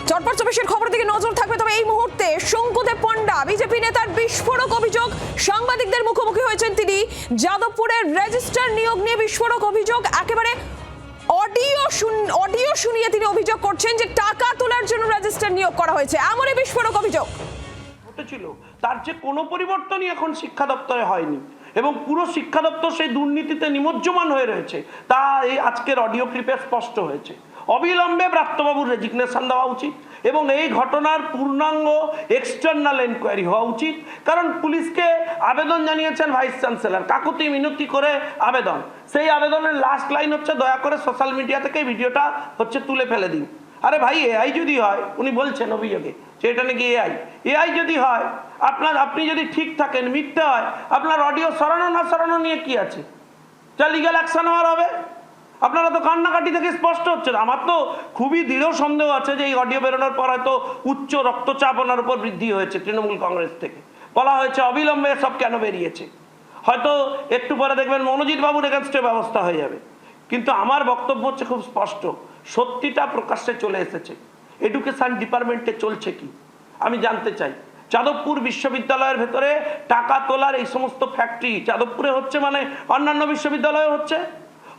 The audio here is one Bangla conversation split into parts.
চটপট 24-এর খবরের দিকে নজর থাকবে। তবে এই মুহূর্তে শঙ্কুদেব পণ্ডা বিজেপি নেতার বিস্ফোরক অভিযোগ, সাংবাদিকদের মুখোমুখি হয়েছেন তিনি। যাদবপুরের রেজিস্ট্রার নিয়োগ নিয়ে বিস্ফোরক অভিযোগ, একেবারে অডিও শুনিয়ে তিনি অভিযোগ করছেন যে টাকা তোলার জন্য রেজিস্ট্রার নিয়োগ করা হয়েছে, এমনই বিস্ফোরক অভিযোগ। ছিল তার যে কোনো পরিবর্তনই এখন শিক্ষা দপ্তরে হয়নি এবং পুরো শিক্ষা দপ্তর সেই দুর্নীতিতে নিমজ্জমান হয়ে রয়েছে, তা এই আজকের অডিও ক্লিপে স্পষ্ট হয়েছে। অবিলম্বে ব্রাত্যবাবুর রেজিগনেশন দেওয়া উচিত এবং এই ঘটনার পূর্ণাঙ্গ এক্সটার্নাল এনকোয়ারি হওয়া উচিত। কারণ পুলিশকে আবেদন জানিয়েছেন ভাইস চ্যান্সেলর, কাকুতি মিনতি করে আবেদন। সেই আবেদনের লাস্ট লাইন হচ্ছে, দয়া করে সোশ্যাল মিডিয়া থেকে ভিডিওটা তুলে ফেলে দিন। আরে ভাই, এআই যদি হয়, উনি বলছেন অভিযোগে যে এটা নাকি এআই যদি হয়, আপনি যদি ঠিক থাকেন, মিথ্যে হয়, আপনার অডিও সরানো না সরানো নিয়ে কি আছে? যা লিগ্যাল অ্যাকশন হওয়ার হবে। আপনারা তো কান্নাকাটি থেকে স্পষ্ট হচ্ছে। আমার তো খুবই দৃঢ় সন্দেহ আছে যে এই অডিও বেরোনোর পর হয়তো উচ্চ রক্তচাপ ওনার উপর বৃদ্ধি হয়েছে। তৃণমূল কংগ্রেস থেকে বলা হয়েছে অবিলম্বে সব কেন বেরিয়েছে। হয়তো একটু পরে দেখবেন মনোজিৎ বাবুর এগেনস্টে ব্যবস্থা হয়ে যাবে। কিন্তু আমার বক্তব্য হচ্ছে খুব স্পষ্ট, সত্যিটা প্রকাশ্যে চলে এসেছে। এডুকেশন ডিপার্টমেন্টে চলছে কি আমি জানতে চাই। যাদবপুর বিশ্ববিদ্যালয়ের ভেতরে টাকা তোলার এই সমস্ত ফ্যাক্টরি যাদবপুরে হচ্ছে, মানে অন্যান্য বিশ্ববিদ্যালয়ে হচ্ছে,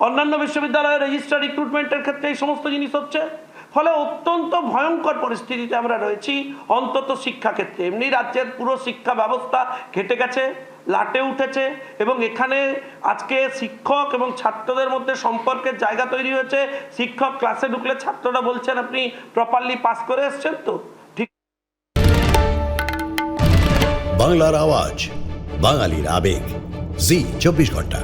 অন্যান্য বিশ্ববিদ্যালয়ের রেজিস্ট্রার রিক্রুটমেন্টের ক্ষেত্রে এই সমস্ত জিনিস হচ্ছে। ফলে অত্যন্ত ভয়ঙ্কর পরিস্থিতিতে আমরা রয়েছি, অন্তত শিক্ষা ক্ষেত্রে। এমনি রাজ্যের পুরো শিক্ষা ব্যবস্থা ঘেটে গেছে, লাটে উঠেছে এবং এখানে আজকে শিক্ষক এবং ছাত্রদের মধ্যে সম্পর্কের জায়গা তৈরি হয়েছে। শিক্ষক ক্লাসে ঢুকলে ছাত্ররা বলছেন আপনি প্রপারলি পাস করে এসছেন তো? ঠিক। বাংলার আওয়াজ, বাঙালির আবেগ, জি 24 ঘন্টা।